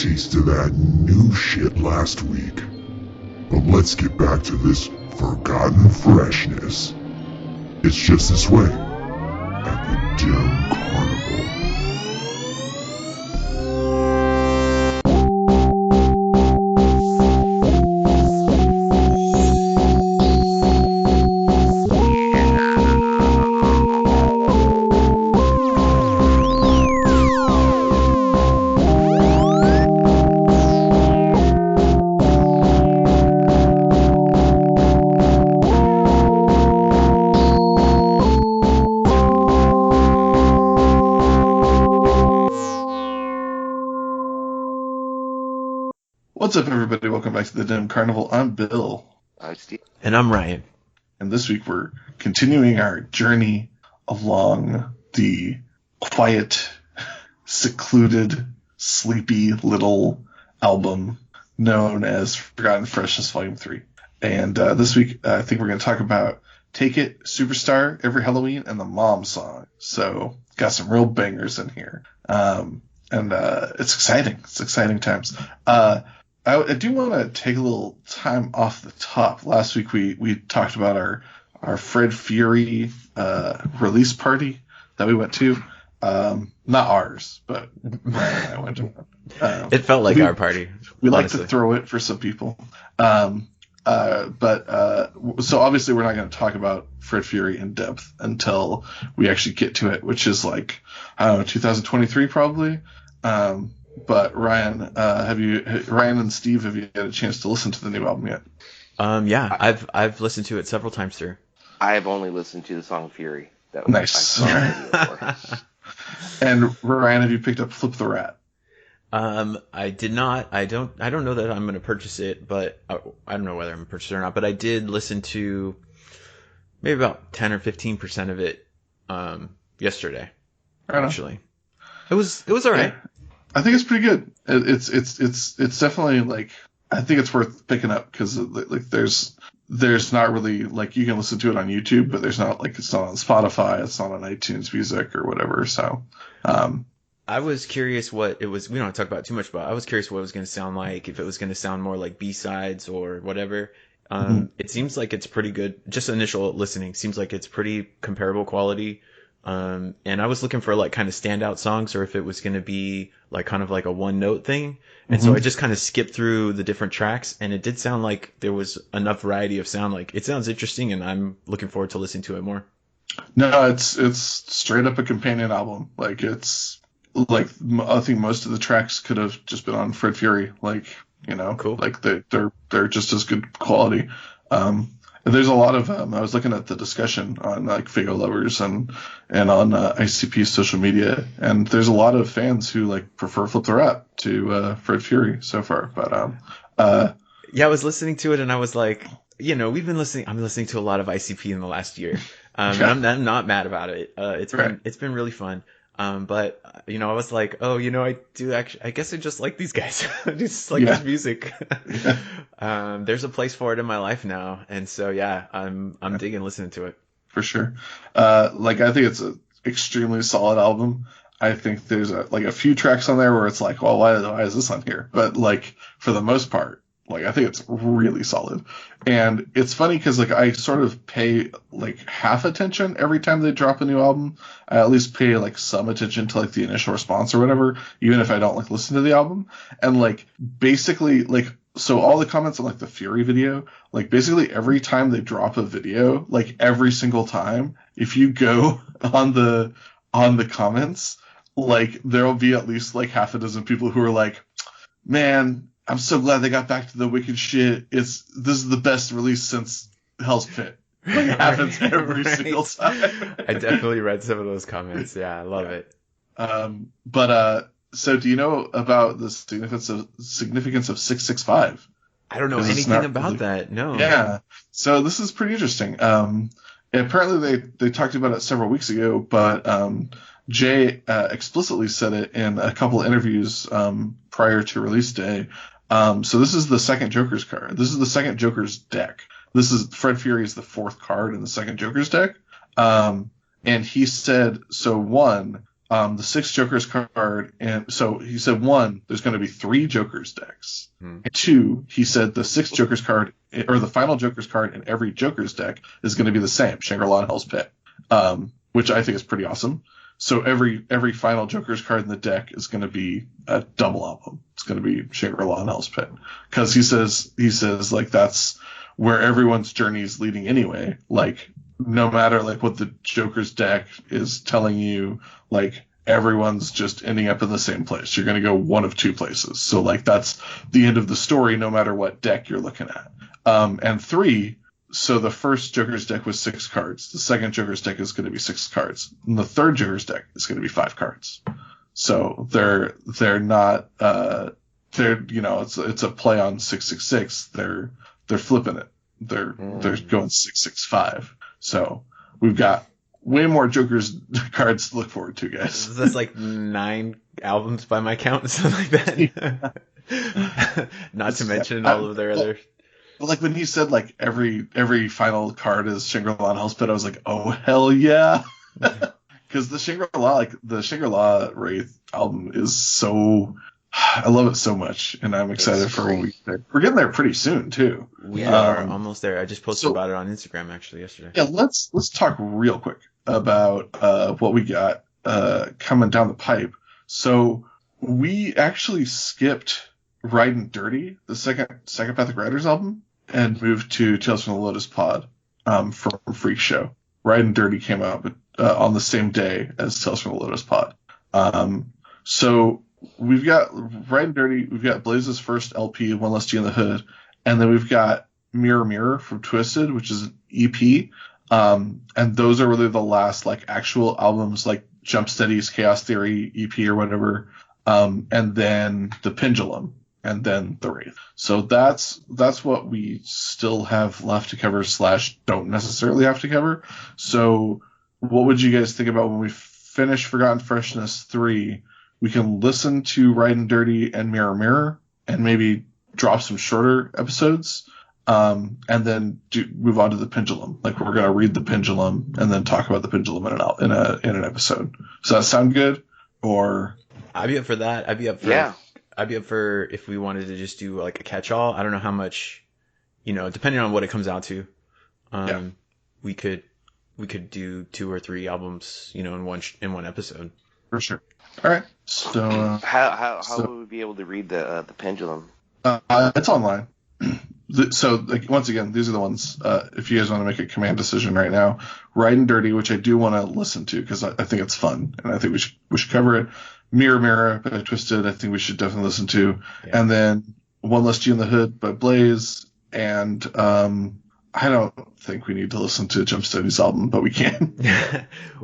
taste of that new shit last week. But let's get back to this Forgotten Freshness. It's just this way, at the Dim Carnival. What's up, everybody? Welcome back to the Dim Carnival. I'm Bill. I'm Steve. And I'm Ryan. And this week we're continuing our journey along the quiet, secluded, sleepy little album known as Forgotten Freshness Volume 3. And this week I think we're going to talk about Take It, Superstar, Every Halloween, and the Mom Song. So got some real bangers in here. And it's exciting. It's exciting times. I do want to take a little time off the top. Last week we talked about our Fred Fury release party that we went to. Not ours, but Ryan and I went to. It felt like our party. We honestly. like to throw it for some people. So obviously we're not going to talk about Fred Fury in depth until we actually get to it, which is like, I don't know, 2023 probably. But Ryan, Ryan and Steve, have you had a chance to listen to the new album yet? Yeah, I've listened to it several times through. I have only listened to the song Fury. That was Nice. I And Ryan, have you picked up Flip the Rat? I did not. I don't know that I'm going to purchase it, but I don't know whether I'm going to purchase it or not. But I did listen to maybe about 10 or 15% of it yesterday. Right actually, it was all right. I think it's pretty good. It's definitely like, I think it's worth picking up because like there's not really like, you can listen to it on YouTube, but there's not like, it's not on Spotify, it's not on iTunes Music or whatever. So I was curious what it was. We don't have to talk about it too much, but I was curious what it was going to sound like, if it was going to sound more like B-sides or whatever. It seems like it's pretty good. Just initial listening seems like it's pretty comparable quality. And I was looking for like kind of standout songs, or if it was going to be like kind of like a one note thing. And so I just kind of skipped through the different tracks, and it did sound like there was enough variety of sound. Like, it sounds interesting, and I'm looking forward to listening to it more. No, it's straight up a companion album. Like, it's like, I think most of the tracks could have just been on Fred Fury. Like, you know, Cool. Like they're just as good quality. There's a lot of I was looking at the discussion on like Fago Lovers and on ICP's social media, and there's a lot of fans who like prefer Flip the Rat to Fred Fury so far. But yeah, I was listening to it, and I was like, you know, I'm listening to a lot of ICP in the last year, and I'm not mad about it. It's been really fun. But you know, I was like, oh, you know, I guess I just like these guys. I just like this music. There's a place for it in my life now. And so, yeah, I'm digging listening to it. For sure. Like, I think it's an extremely solid album. I think there's a few tracks on there where it's like, well, why is this on here? But like, for the most part, like, I think it's really solid. And it's funny because, like, I sort of pay, like, half attention every time they drop a new album. I at least pay, like, some attention to, like, the initial response or whatever, even if I don't, like, listen to the album. And, like, basically, like, so all the comments on, like, the Fury video, like, basically every time they drop a video, like, every single time, if you go on the comments, like, there'll be at least, like, half a dozen people who are like, man, I'm so glad they got back to the wicked shit. This is the best release since Hell's Pit. Like, it happens every single time. I definitely read some of those comments. Yeah, I love it. So do you know about the significance of 665? I don't know anything about that. No. Yeah. So this is pretty interesting. Apparently they talked about it several weeks ago, but Jay explicitly said it in a couple of interviews prior to release day. So this is the second Joker's card. This is the second Joker's deck. This is Fred Fury is the fourth card in the second Joker's deck. And he said, so one, the 6 Jokers card, and so he said 1, there's going to be 3 Jokers decks. And 2, he said the 6 Jokers card, or the final Jokers card in every Jokers deck is going to be the same, Shangri-La and Hell's Pit, which I think is pretty awesome. So every final Joker's card in the deck is going to be a double album. It's going to be Shangri-La and Hell's Pit, because he says like that's where everyone's journey is leading anyway. Like no matter like what the Joker's deck is telling you, like everyone's just ending up in the same place. You're going to go one of 2 places. So like that's the end of the story, no matter what deck you're looking at. And 3. So the first Joker's deck was 6 cards. The second Joker's deck is going to be 6 cards. And the third Joker's deck is going to be 5 cards. So they're not it's a play on 666. They're flipping it. They're going 665. So we've got way more Joker's cards to look forward to, guys. That's like 9 albums by my count, something like that. Not to mention all of their other. Like when he said like every final card is Shangri-La and Hell's Pit, I was like, oh hell yeah, because the Shangri-La Wraith album is so, I love it so much, and I'm excited for when we get there. We're getting there pretty soon too. We are almost there. I just posted about it on Instagram actually yesterday. Yeah, let's talk real quick about what we got coming down the pipe. So we actually skipped Riding Dirty, the second Psychopathic Riders album, and moved to Tales from the Lotus Pod from Freak Show. Riding Dirty came out on the same day as Tales from the Lotus Pod. So we've got Riding Dirty, we've got Blaze's first LP, One Less G in the Hood, and then we've got Mirror Mirror from Twisted, which is an EP. And those are really the last like actual albums, like Jump Steady's Chaos Theory EP or whatever, and then The Pendulum, and then The Wraith. So that's what we still have left to cover / don't necessarily have to cover. So what would you guys think about when we finish Forgotten Freshness 3? We can listen to Riding Dirty and Mirror Mirror and maybe drop some shorter episodes, and then move on to The Pendulum. Like we're going to read The Pendulum and then talk about The Pendulum in an episode. Does that sound good? Or I'd be up for that. I'd be up for I'd be up for if we wanted to just do like a catch-all. I don't know how much, depending on what it comes out to, we could do 2 or 3 albums, in one episode. For sure. All right. So how would we be able to read the Pendulum? It's online. So like once again, these are the ones. If you guys want to make a command decision right now, Riding Dirty, which I do want to listen to because I think it's fun and I think we should cover it. Mirror Mirror by Twisted, I think we should definitely listen to. Yeah. And then One Less G in the Hood by Blaze. And I don't think we need to listen to Jump Steady's album, but we can.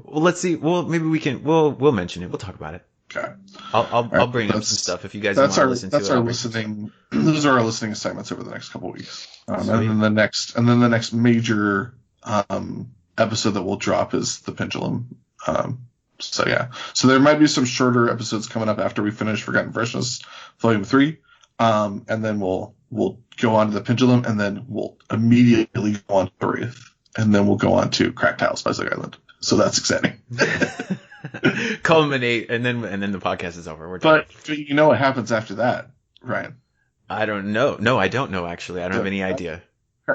Well, let's see. Well, maybe we can. We'll mention it. We'll talk about it. Okay. I'll bring up some stuff if you guys want to listen to it. That's our listening. Those are our listening assignments over the next couple of weeks. And then the next major episode that we'll drop is The Pendulum. So yeah. So there might be some shorter episodes coming up after we finish Forgotten Freshness Volume 3. And then we'll go on to The Pendulum, and then we'll immediately go on to The Wraith, and then we'll go on to Cracked House by Zig Island. So that's exciting. Culminate, and then the podcast is over. But you know what happens after that, Ryan? I don't know. No, I don't know, actually. I don't have any idea.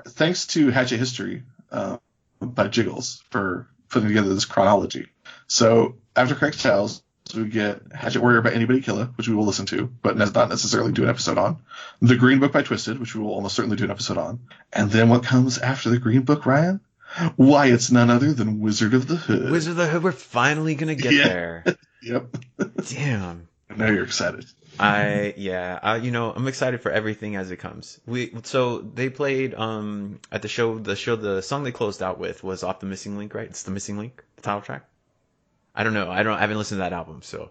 Thanks to Hatchet History by Jiggles for putting together this chronology. So after Cracked House, we get Hatchet Warrior by Anybody Killa, which we will listen to, but not necessarily do an episode on. The Green Book by Twisted, which we will almost certainly do an episode on. And then what comes after the Green Book, Ryan? Why, it's none other than Wizard of the Hood. Wizard of the Hood, we're finally going to get there. Yep. Damn. I know you're excited. I'm excited for everything as it comes. So they played at the show. The song they closed out with was Off the Missing Link, right? It's The Missing Link, the title track. I don't know. I haven't listened to that album, so.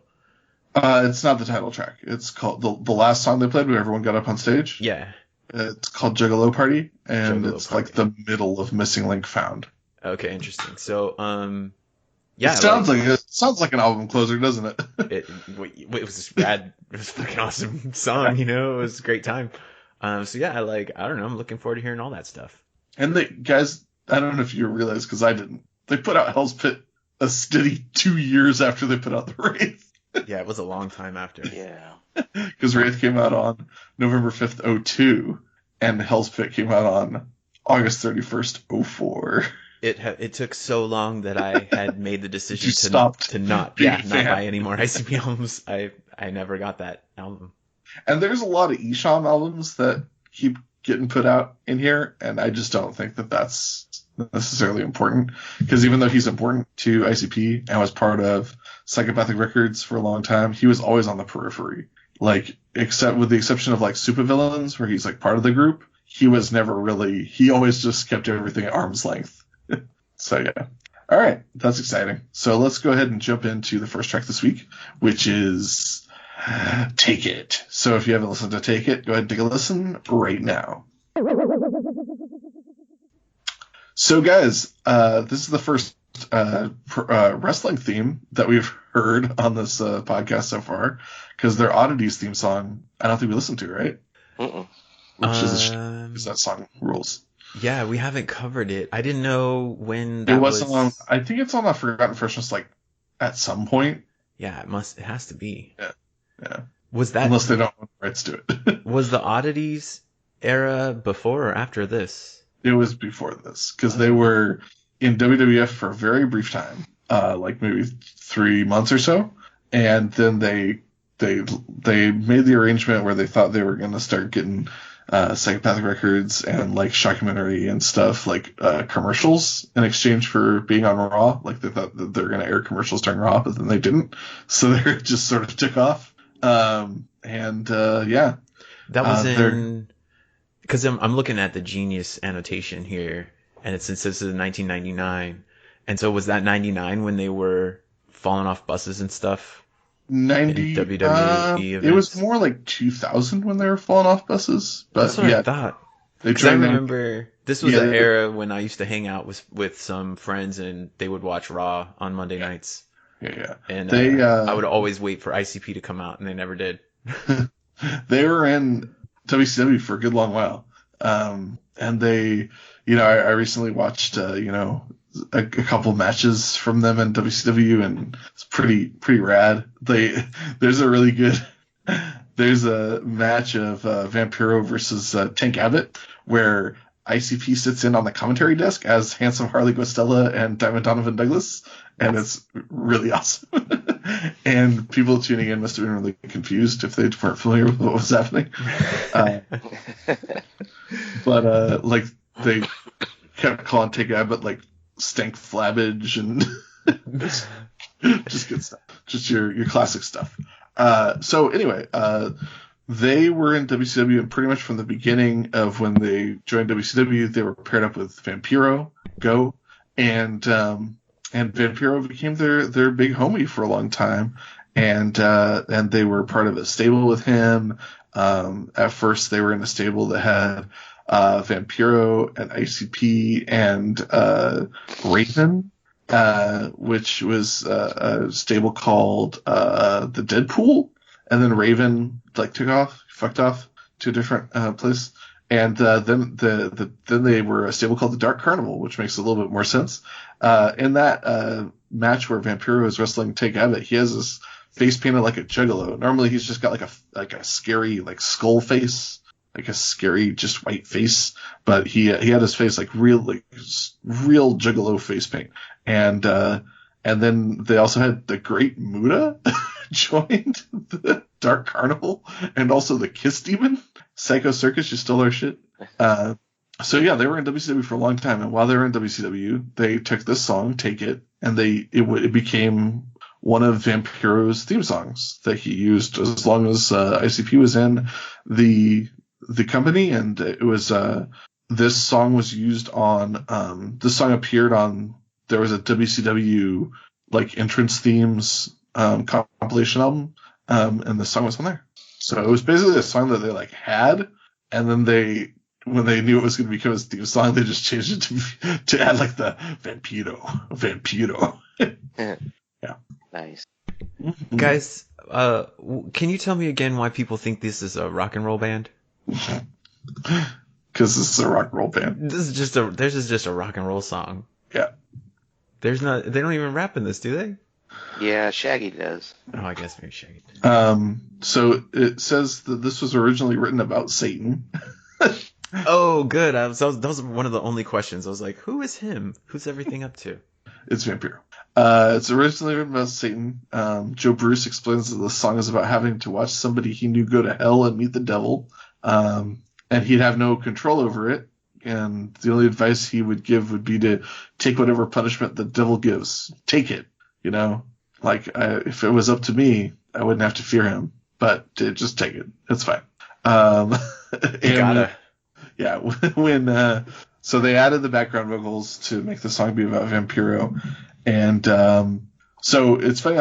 It's not the title track. It's called the last song they played when everyone got up on stage. Yeah. It's called Juggalo Party, and it's like the middle of Missing Link Found. Okay, interesting. So, yeah. It sounds like an album closer, doesn't it? It was just rad. It was a fucking awesome song, It was a great time. So yeah, I don't know. I'm looking forward to hearing all that stuff. And guys, I don't know if you realize, because I didn't. They put out Hell's Pit a steady 2 years after they put out the Wraith. Yeah, it was a long time after. Yeah. Because Wraith came out on November 5th, 02, and Hell's Pit came out on August 31st, 04. It took so long that I had made the decision You stopped to not being a not fan. buy any more ICP albums. I never got that album. And there's a lot of Esham albums that keep getting put out in here, and I just don't think that that's necessarily important. Because even though he's important to ICP and was part of Psychopathic Records for a long time, he was always on the periphery. Like, except with the exception of like Supervillains, where he's like part of the group, he was never really. He always just kept everything at arm's length. So yeah. All right, that's exciting. So let's go ahead and jump into the first track this week, which is Take It. So if you haven't listened to Take It, go ahead and take a listen right now. So guys, this is the first wrestling theme that we've heard on this podcast so far, because their Oddities theme song, I don't think we listened to, right? Mm-mm. Which is because that song rules. Yeah, we haven't covered it. I didn't know when It that wasn't was. on. I think it's on the Forgotten Freshness, like at some point. Yeah, it has to be. Yeah. Was that Unless they don't own the rights to it. was the Oddities era before or after this? It was before this, because they were in WWF for a very brief time, like maybe 3 months or so, and then they made the arrangement where they thought they were going to start getting Psychopathic Records and like Shockumentary and stuff, like commercials in exchange for being on Raw. Like they thought that they were going to air commercials during Raw, but then they didn't, so they just sort of took off. Yeah, That was in because I'm looking at the Genius annotation here, and it says this is 1999, and so was that 99 when they were falling off buses and stuff? 90 WWE it was events. more like 2000 when they were falling off buses, but That's what yeah, I thought. they Because I joined in. remember this was Yeah, the they- era when I used to hang out with some friends, and they would watch Raw on Monday nights, Yeah. and They, I would always wait for ICP to come out, and they never did. They were in WCW for a good long while. And they, I recently watched, a couple matches from them in WCW, and it's pretty rad. There's a match of Vampiro versus Tank Abbott, where ICP sits in on the commentary desk as Handsome Harley Guastella and Diamond Donovan Douglas, and it's really awesome. And people tuning in must have been really confused if they weren't familiar with what was happening. But like they kept calling Tank Abbott like Stank Flabbage and just good stuff, just your classic stuff. So anyway, they were in WCW, and pretty much from the beginning of when they joined WCW, they were paired up with Vampiro, and Vampiro became their big homie for a long time, and they were part of a stable with him. At first, they were in a stable that had Vampiro and ICP and Raven, which was a stable called the Deadpool, and then Raven fucked off to a different place, and then they were a stable called the Dark Carnival, which makes a little bit more sense. In that match where Vampiro is wrestling Tank Abbott, he has his face painted like a juggalo. Normally he's just got like a scary like skull face, like a scary just white face, but he had his face like real juggalo face paint. And then they also had the Great Muda joined the Dark Carnival, and also the Kiss Demon. Psycho Circus just stole our shit. So yeah, they were in WCW for a long time, and while they were in WCW, they took this song, Take It, and it became one of Vampiro's theme songs that he used as long as ICP was in the company, and it was this song was used on this song appeared on, there was a WCW like entrance themes compilation album, and the song was on there. So it was basically a song that they like had, and then when they knew it was going to become his theme song, they just changed it to add like the Vampiro. Yeah. Nice. Guys, can you tell me again why people think this is a rock and roll band? Because this is a rock and roll band. This is just a rock and roll song. Yeah. There's not. They don't even rap in this, do they? Yeah, Shaggy does. Oh, I guess maybe Shaggy. So it says that this was originally written about Satan. Oh, good. That was one of the only questions. I was like, who is him? Who's everything up to? It's Vampiro. It's originally written about Satan. Joe Bruce explains that the song is about having to watch somebody he knew go to hell and meet the devil. And he'd have no control over it. And the only advice he would give would be to take whatever punishment the devil gives. Take it. You know? Like, if it was up to me, I wouldn't have to fear him. But just take it. It's fine. You gotta. Yeah, so they added the background vocals to make the song be about Vampiro, and so it's funny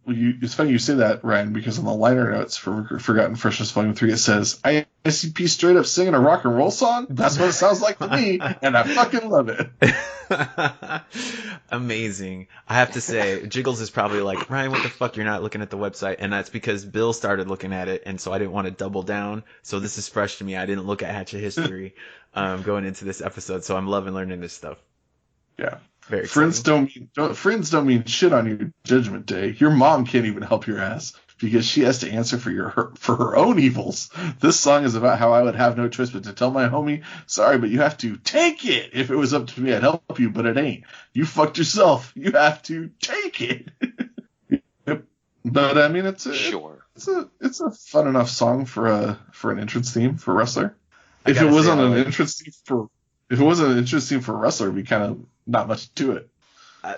it's funny you say that, Ryan, because on the liner notes for Forgotten Freshness Volume 3 it says ICP straight up singing a rock and roll song. That's what it sounds like to me, and I fucking love it. Amazing. I have to say, Jiggles is probably like, Ryan, what the fuck, you're not looking at the website? And that's because Bill started looking at it, and so I didn't want to double down. So this is fresh to me. I didn't look at Hatchet History going into this episode, so I'm loving learning this stuff. Yeah. Very friends exciting. friends don't mean shit on your judgment day. Your mom can't even help your ass because she has to answer for her own evils. This song is about how I would have no choice but to tell my homie, sorry, but you have to take it. If it was up to me, I'd help you, but it ain't. You fucked yourself. You have to take it. Yep. But I mean, it's a fun enough song for an entrance theme for a wrestler. If it wasn't an entrance theme for a wrestler, it'd be kind of not much to it.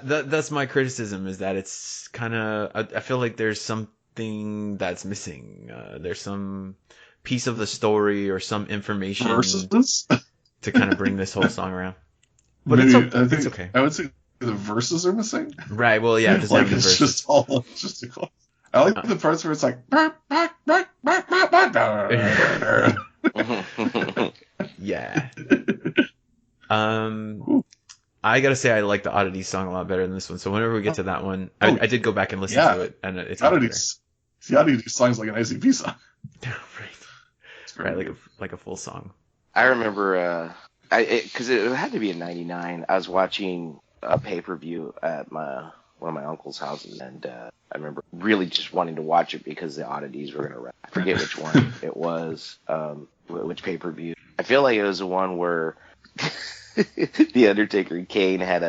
That's my criticism, is that it's kind of, I feel like there's something that's missing. There's some piece of the story or some information to kind of bring this whole song around. But it's okay. I would say the verses are missing. Right. Well, yeah, it doesn't have the verses. I like the parts where it's like. Yeah. I gotta say I like the Oddities song a lot better than this one. So whenever we get to that one, I did go back and listen to it, and it's Oddities. The Oddities song's like an ICP song. Right, like a full song. I remember, because it had to be in '99. I was watching a pay-per-view at one of my uncle's houses, and I remember really just wanting to watch it because the Oddities were gonna run. I forget which one it was, which pay-per-view. I feel like it was the one where The Undertaker and Kane had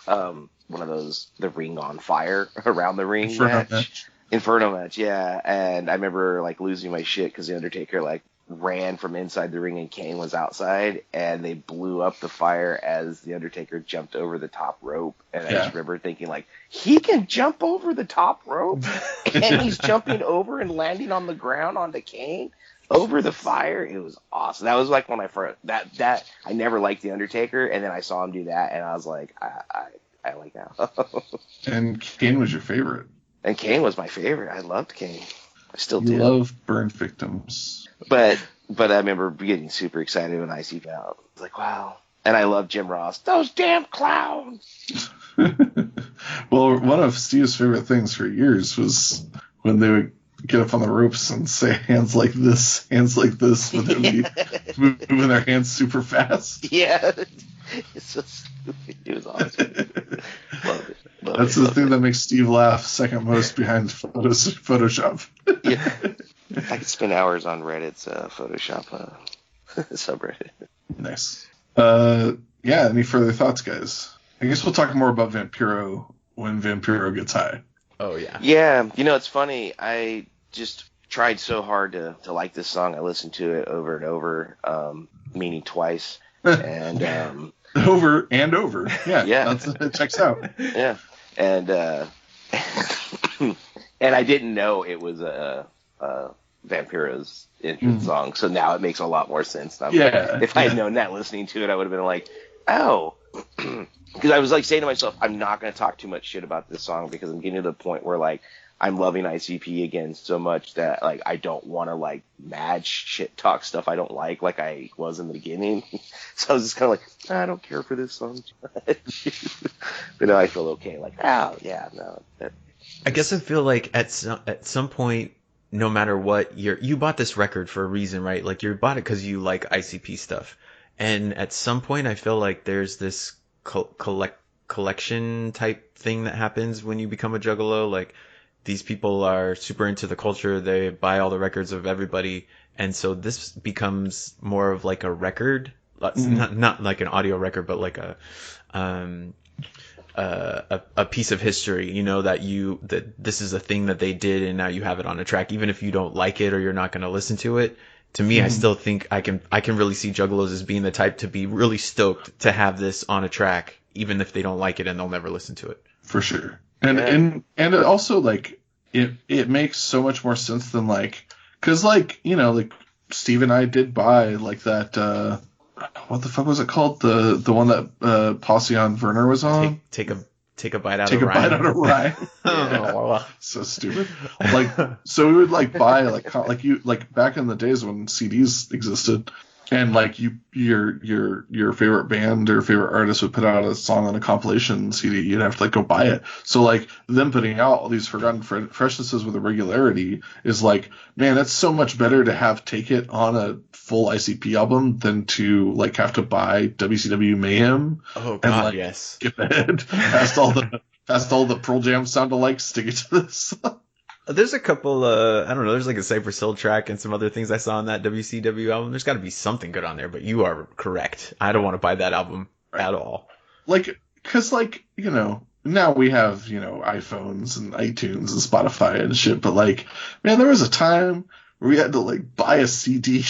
one of those, the ring on fire around the ring Inferno match, yeah. And I remember like losing my shit because The Undertaker like ran from inside the ring and Kane was outside, and they blew up the fire as The Undertaker jumped over the top rope. And I just remember thinking like, he can jump over the top rope, and he's jumping over and landing on the ground onto Kane over the fire. It was awesome. That was like when I first that I never liked The Undertaker, and then I saw him do that, and I was like, I like that. And Kane was your favorite. And Kane was my favorite. I loved Kane. I still do. You love burn victims. But I remember getting super excited when I see that. I was like, wow. And I love Jim Ross. Those damn clowns. Well, one of Steve's favorite things for years was when they would get up on the ropes and say hands like this, but they'd be moving their hands super fast. Yeah. It's so stupid. It was awesome. Love it. That's the thing that makes Steve laugh second most behind Photoshop. Yeah. I could spend hours on Reddit's Photoshop subreddit. Nice. Yeah, any further thoughts, guys? I guess we'll talk more about Vampiro when Vampiro gets high. Oh, yeah. Yeah, it's funny. I just tried so hard to like this song. I listened to it over and over, meaning twice. And over and over. Yeah. It checks out. Yeah. And and I didn't know it was a Vampiro's entrance song, so now it makes a lot more sense. If I had known that listening to it, I would have been like, oh. Because I was like saying to myself, I'm not going to talk too much shit about this song because I'm getting to the point where like I'm loving ICP again so much that like I don't want to like mad shit talk stuff I don't like I was in the beginning. So I was just kind of like, I don't care for this song too much. But now I feel okay. Like, oh yeah, no. I guess I feel like at some point, no matter what, you bought this record for a reason, right? Like you bought it because you like ICP stuff, and at some point I feel like there's this collection type thing that happens when you become a juggalo. Like, these people are super into the culture. They buy all the records of everybody. And so this becomes more of like a record, not like an audio record, but like a piece of history, you know, that this is a thing that they did and now you have it on a track, even if you don't like it or you're not going to listen to it. To me, I still think I can really see juggalos as being the type to be really stoked to have this on a track, even if they don't like it and they'll never listen to it. For sure. And it also, like, it makes so much more sense than, like, because, like, you know, like, Steve and I did buy, like, that what the fuck was it called? The one that Posse on Werner was on? Take a bite out Take of a Ryan. bite out of Ryan. Yeah. So stupid. Like, so we would like buy like you like back in the days when CDs existed, and like your favorite band or favorite artist would put out a song on a compilation CD, you'd have to like go buy it. So like them putting out all these Forgotten Freshnesses with a regularity is like, man, that's so much better to have Take It on a full ICP album than to like have to buy WCW Mayhem. Oh God, and, like, yes. Skip ahead past all the Pearl Jam sound alikes to get to this. There's a couple, I don't know, there's like a Cypress Hill track and some other things I saw on that WCW album. There's got to be something good on there, but you are correct. I don't want to buy that album at all. Like, because, like, you know, now we have, you know, iPhones and iTunes and Spotify and shit, but, like, man, there was a time where we had to, like, buy a CD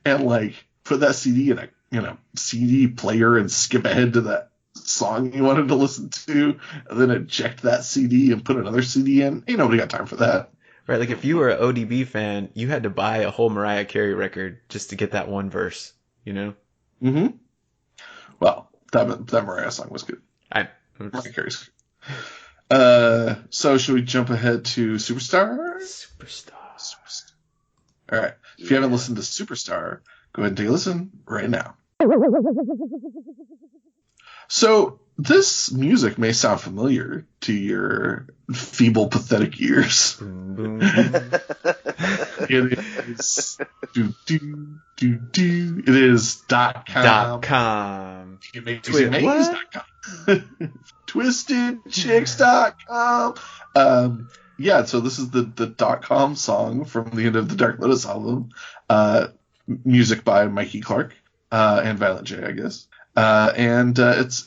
and, like, put that CD in a, you know, CD player and skip ahead to that song you wanted to listen to, and then eject that CD and put another CD in. Ain't nobody got time for that. Right, like if you were an ODB fan, you had to buy a whole Mariah Carey record just to get that one verse, you know? Mm-hmm. Well, that Mariah song was good. Mariah Carey's good. So should we jump ahead to Superstar? Superstar. All right. If you haven't listened to Superstar, go ahead and take a listen right now. So this music may sound familiar to your feeble, pathetic ears. It is It is .com. You make .com. TwistedChicks.com. Yeah, so this is the .com song from the end of the Dark Lotus album. Music by Mikey Clark and Violent J, I guess. And it's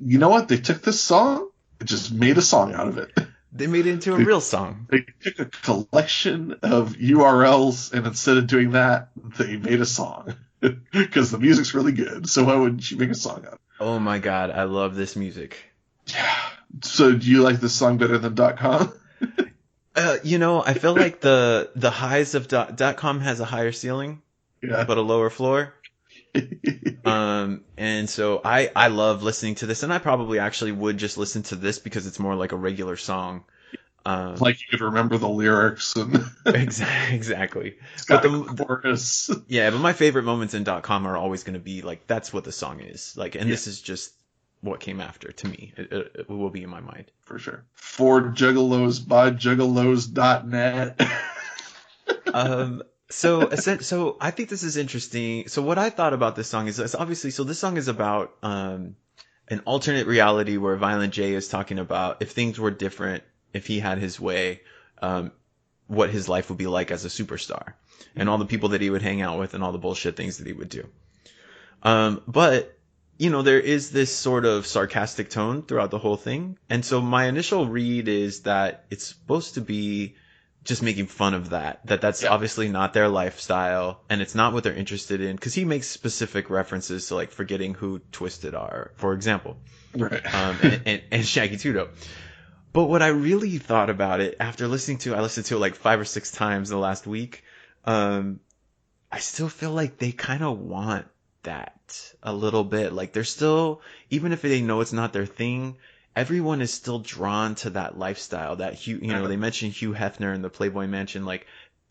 you know what? They took this song and just made a song out of it. They made it into a real song. They took a collection of URLs, and instead of doing that, they made a song. Because the music's really good, so why wouldn't you make a song out of it? Oh my god, I love this music. Yeah. So do you like this song better than .com? You know, I feel like the highs of .com has a higher ceiling, but a lower floor. And so I love listening to this, and I probably actually would just listen to this because it's more like a regular song. Like you could remember the lyrics and exactly. But the chorus. Yeah, but my favorite moments in .com are always going to be like, that's what the song is like, and this is just what came after to me. It will be in my mind for sure. For Juggalos by Juggalos.net. So I think this is interesting. So what I thought about this song is obviously, so this song is about an alternate reality where Violent J is talking about if things were different, if he had his way, what his life would be like as a superstar, and all the people that he would hang out with and all the bullshit things that he would do. But you know, there is this sort of sarcastic tone throughout the whole thing. And so my initial read is that it's supposed to be just making fun of that's obviously not their lifestyle, and it's not what they're interested in, because he makes specific references to like forgetting who Twisted are, for example, right? And Shaggy Tudo. But what I really thought about it after listening to, I listened to it like 5 or 6 times in the last week. I still feel like they kind of want that a little bit. Like they're still, even if they know it's not their thing, everyone is still drawn to that lifestyle. That Hugh, you know, they mentioned Hugh Hefner in the Playboy Mansion. like,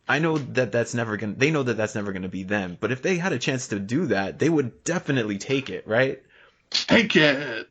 I know that's never gonna be them. But if they had a chance to do that, they would definitely take it, right? Take it.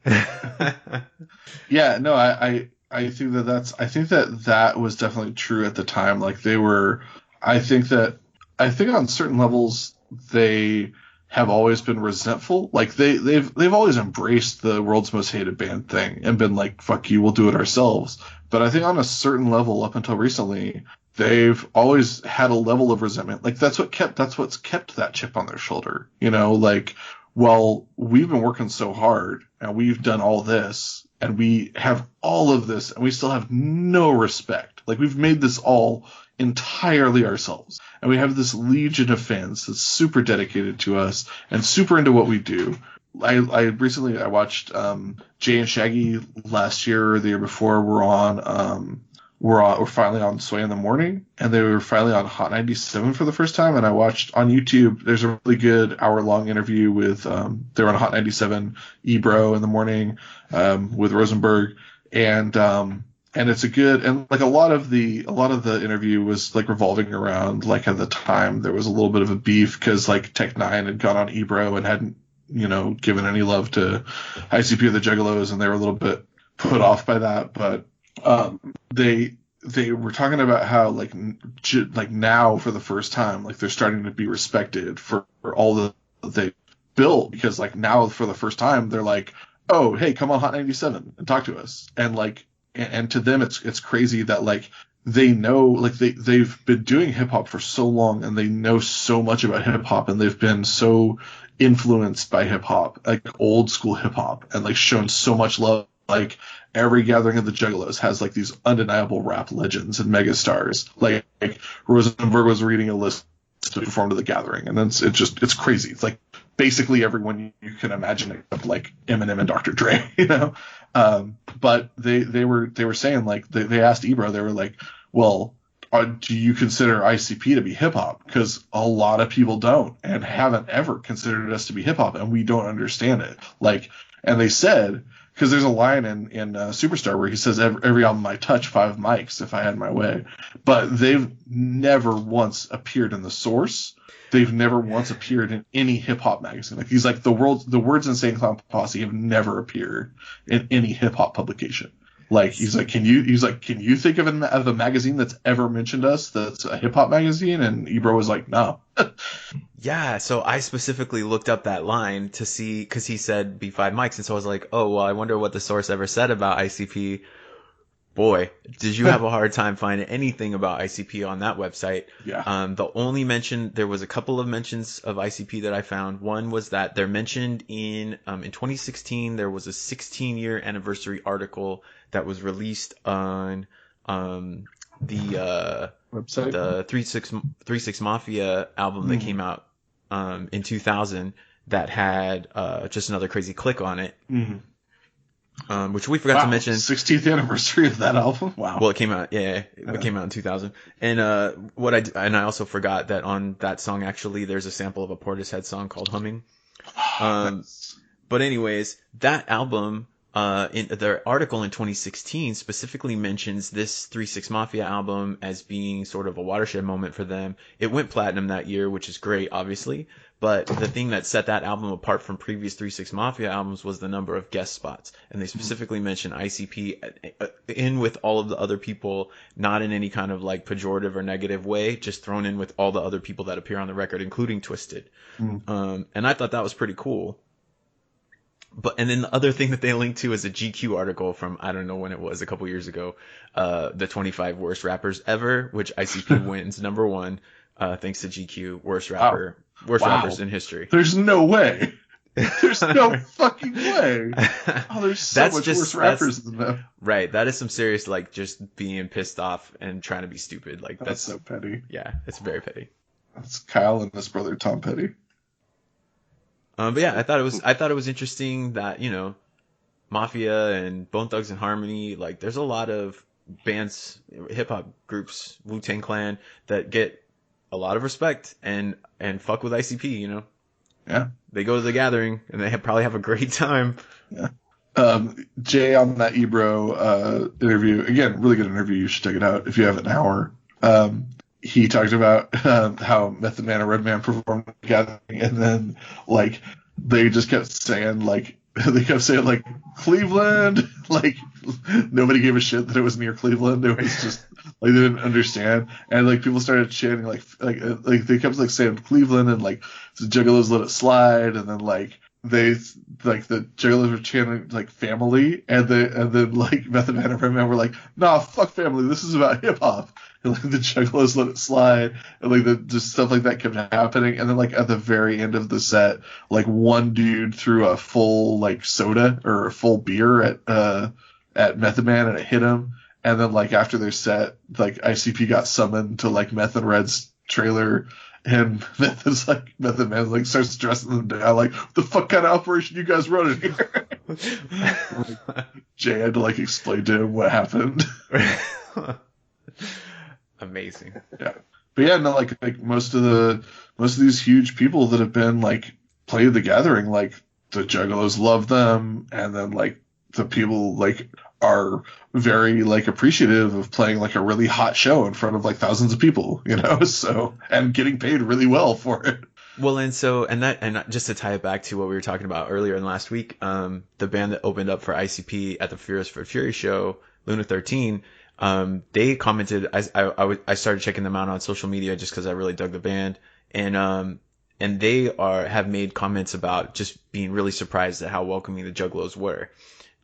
Yeah, no, I think that was definitely true at the time. Like they were, I think on certain levels they have always been resentful. Like they've always embraced the world's most hated band thing and been like, fuck you, we'll do it ourselves. But I think on a certain level, up until recently, they've always had a level of resentment. Like that's what's kept that chip on their shoulder. You know, like, well, we've been working so hard and we've done all this and we have all of this and we still have no respect. Like we've made this all entirely ourselves. And we have this legion of fans that's super dedicated to us and super into what we do. I recently watched Jay and Shaggy last year or the year before we're finally on Sway in the Morning, and they were finally on Hot 97 for the first time. And I watched on YouTube, there's a really good hour-long interview with they were on Hot 97 Ebro in the morning with Rosenberg, and it's a good, and like a lot of the interview was like revolving around, like at the time there was a little bit of a beef because like Tech Nine had gone on Ebro and hadn't, you know, given any love to ICP or the Juggalos, and they were a little bit put off by that. But they were talking about how like now for the first time, like they're starting to be respected for all that they built, because like now for the first time they're like, oh hey, come on Hot 97 and talk to us. And like, and to them it's crazy that like they know, like they've been doing hip hop for so long and they know so much about hip hop and they've been so influenced by hip hop, like old school hip hop, and like shown so much love. Like every gathering of the Juggalos has like these undeniable rap legends and megastars. Like Rosenberg was reading a list to perform to the gathering, and then it's crazy. It's like basically everyone you can imagine except like Eminem and Dr. Dre, you know. But they were saying, like they asked Ebro, they were like, well, do you consider ICP to be hip hop? Because a lot of people don't and haven't ever considered us to be hip hop, and we don't understand it. Like, and they said, because there's a line in Superstar where he says, every album I touch, 5 mics if I had my way. But they've never once appeared in The Source. They've never once appeared in any hip hop magazine. Like he's like, the Words Insane Clown Posse have never appeared in any hip hop publication. Like he's like, can you think of a magazine that's ever mentioned us that's a hip hop magazine? And Ebro was like, no. Yeah, so I specifically looked up that line to see, because he said B5 mics, and so I was like, oh, well, I wonder what the source ever said about ICP. Boy, did you have a hard time finding anything about ICP on that website. Yeah. The only mention, there was a couple of mentions of ICP that I found. One was that they're mentioned in 2016, there was a 16-year anniversary article that was released on the website, the 3-6 Mafia album that came out in 2000 that had just another crazy click on it. Which we forgot to mention. 16th anniversary of that album. Wow. Well, it came out, it came out in 2000. And I also forgot that on that song actually there's a sample of a Portishead song called Humming. But anyways, that album, in their article in 2016 specifically mentions this 3-6 Mafia album as being sort of a watershed moment for them. It went platinum that year, which is great, obviously. But the thing that set that album apart from previous 3-6 Mafia albums was the number of guest spots. And they specifically mentioned ICP in with all of the other people, not in any kind of like pejorative or negative way, just thrown in with all the other people that appear on the record, including Twisted. And I thought that was pretty cool. And then the other thing that they linked to is a GQ article from, I don't know when it was, a couple years ago, the 25 worst rappers ever, which ICP wins number 1, thanks to GQ, worst rappers in history. There's no way. There's no fucking way. Oh, there's so much worse rappers than them. Right. That is some serious, like, just being pissed off and trying to be stupid. Like, that's so petty. Yeah, it's very petty. That's Kyle and his brother Tom Petty. But yeah, I thought it was interesting that, you know, Mafia and Bone Thugs and Harmony, like there's a lot of bands, hip hop groups, Wu-Tang Clan, that get a lot of respect and fuck with ICP, you know. Yeah. They go to the gathering and they probably have a great time. Yeah. Jay on that Ebro interview, again, really good interview. You should check it out if you have an hour. He talked about how Method Man and Redman performed at the gathering, and then like they just kept saying like Cleveland, like nobody gave a shit that it was near Cleveland. It was just like they didn't understand, and like people started chanting like they kept like saying Cleveland, and like the Juggalos let it slide, and then like they like the Juggalos were chanting like family, and then like Method Man and Redman were like, nah, fuck family, this is about hip hop. And like the Juggalos let it slide, and like the just stuff like that kept happening, and then like at the very end of the set, like one dude threw a full like soda or a full beer at Method Man, and it hit him. And then like after their set, like ICP got summoned to like Method Red's trailer, and Method Man like starts dressing them down, like, what the fuck kind of operation you guys running here? Jay had to like explain to him what happened. Amazing. Yeah, but yeah, no, like most of these huge people that have been like Play the Gathering, like the Juggalos love them, and then like the people like are very like appreciative of playing like a really hot show in front of like thousands of people, you know, so, and getting paid really well for it. Well, and just to tie it back to what we were talking about earlier in last week, the band that opened up for ICP at the Furious for Fury show, Luna 13, they commented. I started checking them out on social media just because I really dug the band, and they have made comments about just being really surprised at how welcoming the Juggalos were.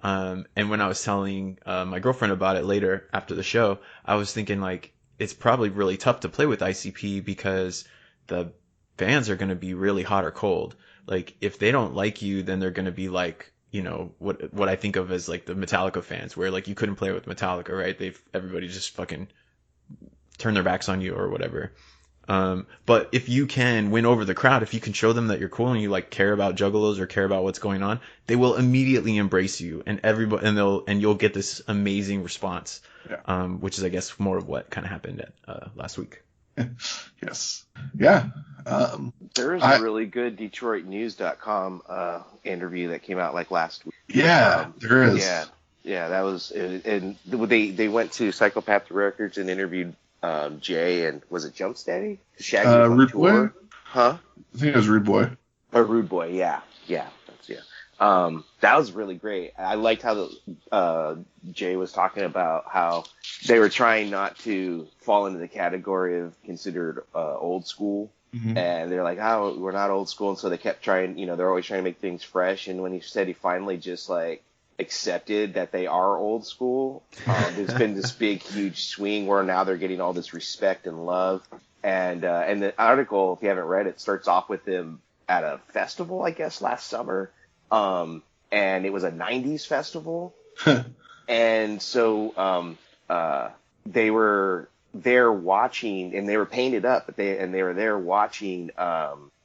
And when I was telling my girlfriend about it later after the show, I was thinking like it's probably really tough to play with ICP because the fans are going to be really hot or cold. Like if they don't like you, then they're going to be like, you know, what I think of as like the Metallica fans, where like you couldn't play with Metallica, right? Everybody just fucking turn their backs on you or whatever. But if you can win over the crowd, if you can show them that you're cool and you like care about Juggalos or care about what's going on, they will immediately embrace you, and you'll get this amazing response. Yeah. Which is, I guess, more of what kind of happened at last week. Yes. Yeah. There's a really good DetroitNews.com interview that came out like last week. Yeah, there is. Yeah, that was, and they went to Psychopath Records and interviewed Jay, and was it Jumpsteady? Shaggy was on Rude tour. Boy? Huh? I think it was Rude Boy. Or Rude Boy, yeah. That was really great. I liked how Jay was talking about how they were trying not to fall into the category of considered old school. Mm-hmm. And they're like, oh, we're not old school. And so they kept trying, you know, they're always trying to make things fresh. And when he said he finally just like accepted that they are old school, there's been this big, huge swing where now they're getting all this respect and love. And the article, if you haven't read it, starts off with them at a festival, I guess, last summer. And it was a 90s festival. And so they were there watching, and they were painted up, but they were there watching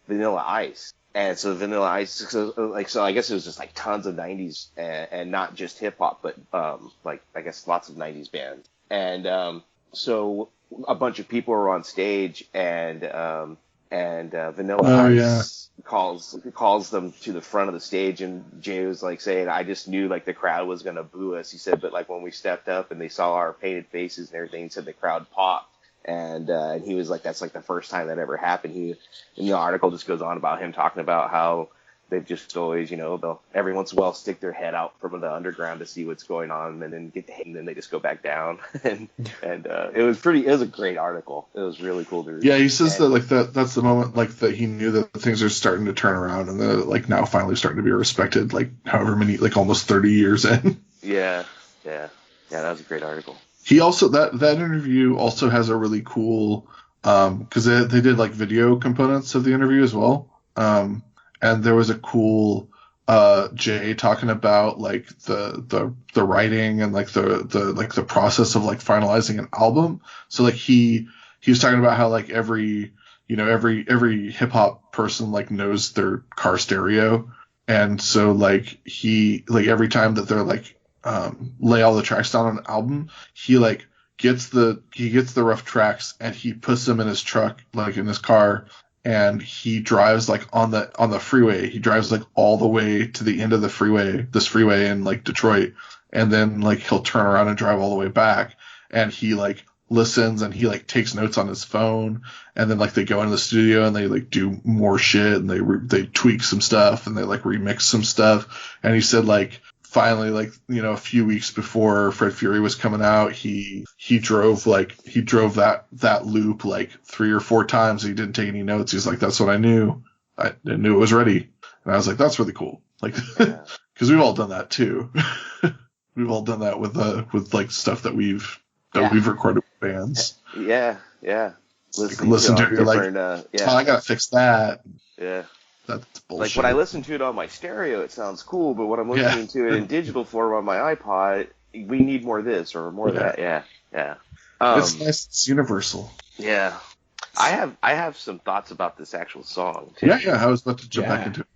Vanilla Ice. And so Vanilla Ice, so I guess it was just like tons of 90s and not just hip hop, but like I guess lots of 90s bands. And so a bunch of people were on stage, and Vanilla Ice calls them to the front of the stage, and Jay was like saying, I just knew like the crowd was gonna boo us. He said, but like when we stepped up and they saw our painted faces and everything, he said the crowd popped. And he was like, that's like the first time that ever happened. And the article just goes on about him talking about how they've just always, you know, they'll every once in a while stick their head out from the underground to see what's going on, and then get the hit, and then they just go back down. and it was a great article. It was really cool to read. Yeah, he says that like that's the moment like that he knew that things are starting to turn around, and that like now finally starting to be respected, like however many, like almost 30 years in. Yeah, that was a great article. He also that interview also has a really cool because they did like video components of the interview as well. And there was a cool Jay talking about like the writing and like the process of like finalizing an album. So like he was talking about how like every hip hop person like knows their car stereo, and so like he like every time that they're like lay all the tracks down on an album, he like gets the rough tracks and he puts them in his truck, like in his car, and he drives like on the freeway. He drives like all the way to the end of this freeway in like Detroit, and then like he'll turn around and drive all the way back, and he like listens and he like takes notes on his phone, and then like they go into the studio and they like do more shit, and they tweak some stuff and they like remix some stuff. And he said like finally, like, you know, a few weeks before Fred Fury was coming out, he drove that loop like 3 or 4 times. He didn't take any notes. He's like, that's what I knew. I knew it was ready. And I was like, that's really cool. Like, because we've all done that too. We've all done that with like stuff that we've recorded with bands. Yeah. Listen to it, you're like, oh, I gotta fix that. Yeah. That's bullshit. Like when I listen to it on my stereo, it sounds cool, but when I'm listening to it in digital form on my iPod, we need more of this or more of that. Yeah. It's nice. It's universal. Yeah. I have some thoughts about this actual song too. Yeah. I was about to jump back into it.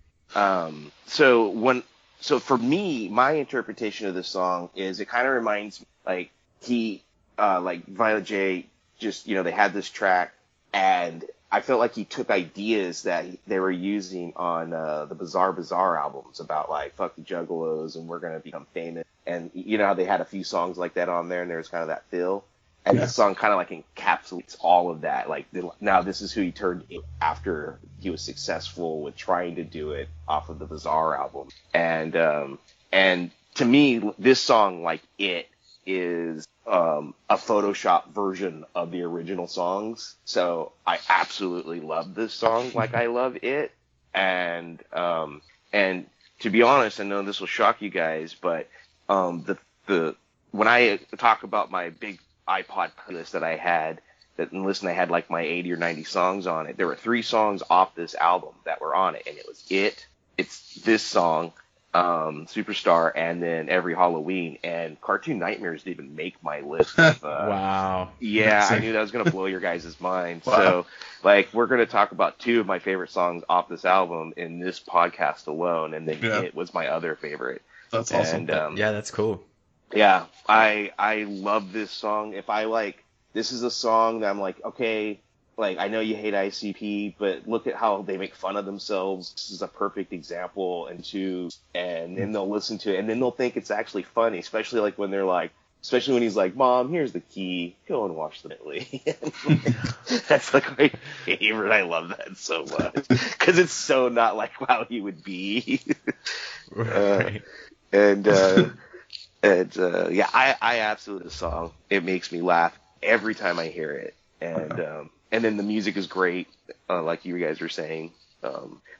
So for me, my interpretation of this song is it kind of reminds me, like, like Violet J, just, you know, they had this track, and I felt like he took ideas that they were using on the Bizarre albums about, like, fuck the Juggalos and we're going to become famous. And you know how they had a few songs like that on there, and there's kind of that feel. And this song kind of like encapsulates all of that. Like, now this is who he turned after he was successful with trying to do it off of the Bizarre album. And to me, this song, like It, is a Photoshop version of the original songs. So I absolutely love this song like I love It. And to be honest, I know this will shock you guys, but when I talk about my big iPod playlist that I had, I had like my 80 or 90 songs on it. There were 3 songs off this album that were on it, and it was it's this song, Superstar, and then Every Halloween. And Cartoon Nightmares didn't even make my list. Wow. Yeah, I knew that was gonna blow your guys' mind. Wow. So, like, we're gonna talk about 2 of my favorite songs off this album in this podcast alone, and then It was my other favorite. That's awesome. And, that's cool. Yeah, I love this song. This is a song that I'm like, okay, like, I know you hate ICP, but look at how they make fun of themselves. This is a perfect example. And then they'll listen to it, and then they'll think it's actually funny, especially like when when he's like, Mom, here's the key, go and watch the Bentley. That's like my favorite. I love that so much because it's so not like how he would be. Right. I absolutely love the song. It makes me laugh every time I hear it, and then the music is great, like you guys were saying.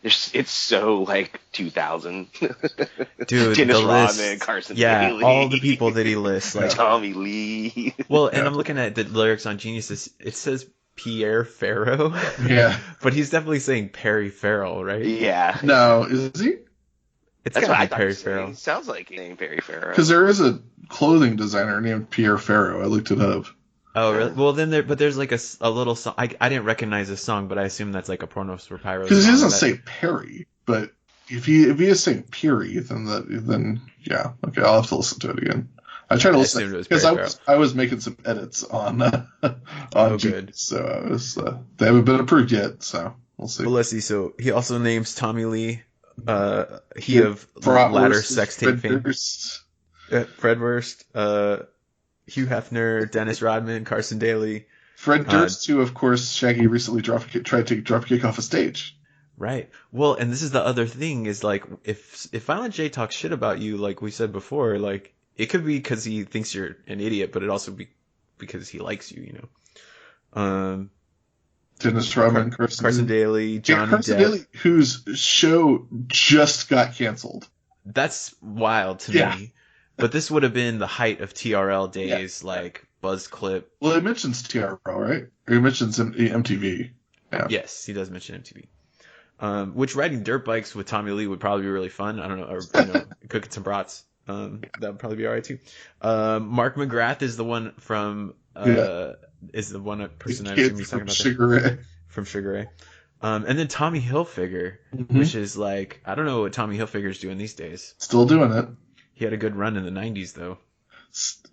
It's so like 2000. Dude, Dennis the list, Rodman, Carson Daly, all the people that he lists, like Tommy Lee. Well, and I'm looking at the lyrics on Genius. It says Pierre Farrow. Yeah, but he's definitely saying Perry Farrell, right? Yeah. No, is he? That's gotta what be I Perry Farrell. Sounds like name Perry Farrell. Because there is a clothing designer named Pierre Farrow. I looked it up. Oh, really? Well, then there's like a little song. I didn't recognize this song, but I assume that's like a Pornos for Pyros. Because he doesn't say Perry, but if he is saying Peary, then yeah, okay, I'll have to listen to it again. I tried to listen because I was making some edits on good. So I was they haven't been approved yet, so we'll see. Well, let's see. So he also names Tommy Lee. He of latter sex tape fame. Fred Durst, Hugh Hefner, Dennis Rodman, Carson Daly. Fred Durst, who, of course, Shaggy recently tried to drop a kick off a stage. Right. Well, and this is the other thing is, like, if Violent J talks shit about you, like we said before, like, it could be because he thinks you're an idiot, but it also be because he likes you, you know. Dennis Rodman, Carson Daly, Johnny Carson Depp. Daly, whose show just got canceled. That's wild to me. But this would have been the height of TRL days, like Buzz Clip. Well, it mentions TRL, right? Or it mentions MTV. Yeah. Yes, he does mention MTV. Which riding dirt bikes with Tommy Lee would probably be really fun. I don't know, or cooking some brats. That would probably be alright too. Mark McGrath is the one from is the one person I've seen me talking about Sugar Ray. From Sugar Ray. And then Tommy Hilfiger, which is like, I don't know what Tommy Hilfiger's doing these days. Still doing it. He had a good run in the 90s, though.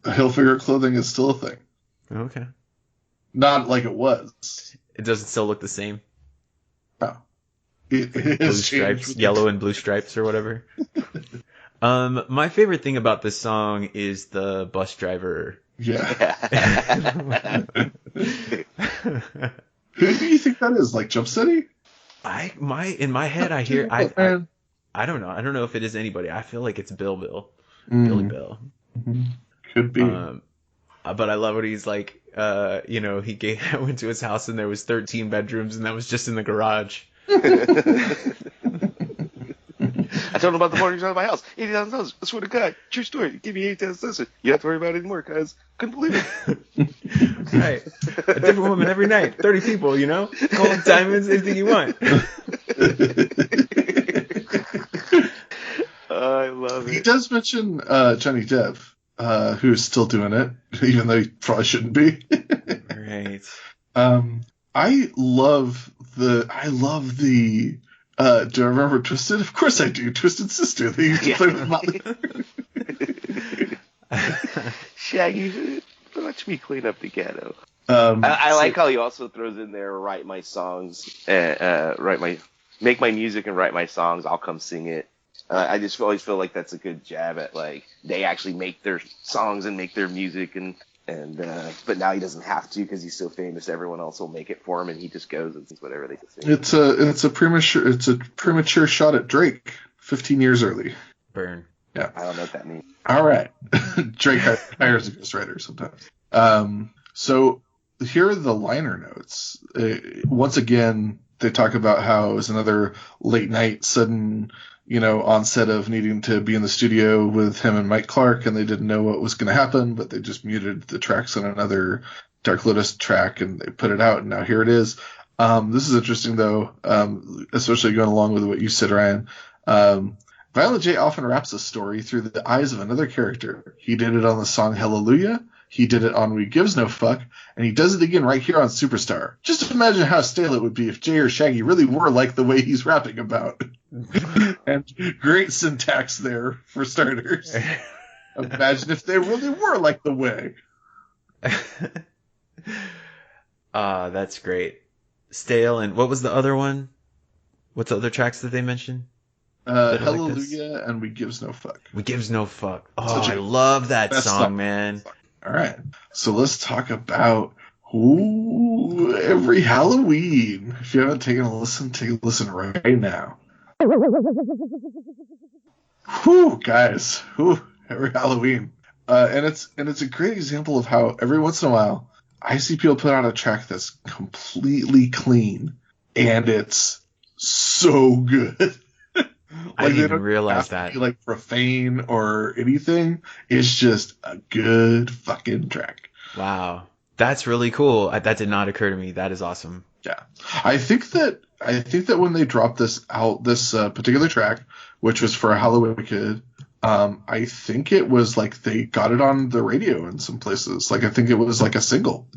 Hilfiger clothing is still a thing. Okay. Not like it was. It doesn't still look the same. No. It blue stripes, yellow and blue stripes or whatever. My favorite thing about this song is the bus driver. Yeah. Who do you think that is? Like Jump City? In my head I hear I don't know. I don't know if it is anybody. I feel like it's Bill. Billy Bell. Mm-hmm. Could be. But I love what he's like. I went to his house and there was 13 bedrooms and that was just in the garage. I told him about the mortgage on my house. $80,000. I swear to God. True story. Give me $80,000. You don't have to worry about it anymore, guys. Couldn't believe it. Right. A different woman every night. 30 people, Gold, diamonds, anything you want. I love it. He does mention Johnny Depp, who's still doing it, even though he probably shouldn't be. Right. I love the do I remember Twisted? Of course I do. Twisted Sister. They used to play with Motley. Shaggy, watch me clean up the ghetto. I like how he also throws in there, write my songs, make my music and write my songs. I'll come sing it. I just always feel like that's a good jab at like they actually make their songs and make their music but now he doesn't have to because he's so famous. Everyone else will make it for him, and he just goes and sings whatever they sing. It's a premature shot at Drake, 15 years early. Burn. Yeah. I don't know what that means. All right. Drake hires a ghostwriter sometimes. So here are the liner notes. Once again, they talk about how it was another late night sudden onset of needing to be in the studio with him and Mike Clark, and they didn't know what was going to happen, but they just muted the tracks on another Dark Lotus track, and they put it out, and now here it is. This is interesting, though, especially going along with what you said, Ryan. Violent J often wraps a story through the eyes of another character. He did it on the song Hallelujah, he did it on We Gives No Fuck, and he does it again right here on Superstar. Just imagine how stale it would be if Jay or Shaggy really were like the way he's rapping about. And great syntax there, for starters. Imagine if they really were like the way. That's great. Stale, and what was the other one? What's the other tracks that they mentioned? Hallelujah like and We Gives No Fuck. We Gives No Fuck. Oh, I love that song, man. All right. So let's talk about every Halloween. If you haven't taken a listen, take a listen right now. Whew, guys. Whew, every Halloween. And it's a great example of how every once in a while ICP will put out a track that's completely clean and it's so good. I didn't even realize that. Be like profane or anything. It's just a good fucking track. Wow. That's really cool. That did not occur to me. That is awesome. Yeah. I think that when they dropped this particular track, which was for a Halloween Kid, I think it was like they got it on the radio in some places. Like I think it was like a single.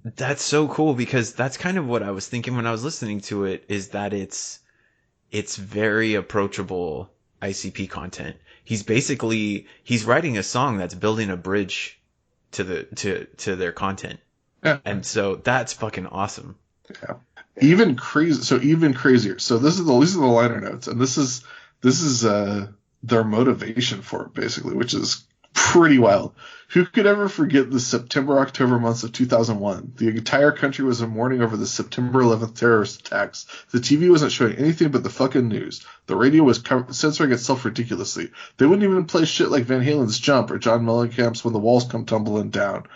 That's so cool because that's kind of what I was thinking when I was listening to it, is that it's very approachable ICP content. He's writing a song that's building a bridge to their content. Yeah. And so that's fucking awesome. Yeah. Even crazier. So these are the liner notes, and this is their motivation for it, basically, which is pretty wild. Who could ever forget the September-October months of 2001? The entire country was in mourning over the September 11th terrorist attacks. The TV wasn't showing anything but the fucking news. The radio was censoring itself ridiculously. They wouldn't even play shit like Van Halen's Jump or John Mellencamp's When the Walls Come Tumbling Down.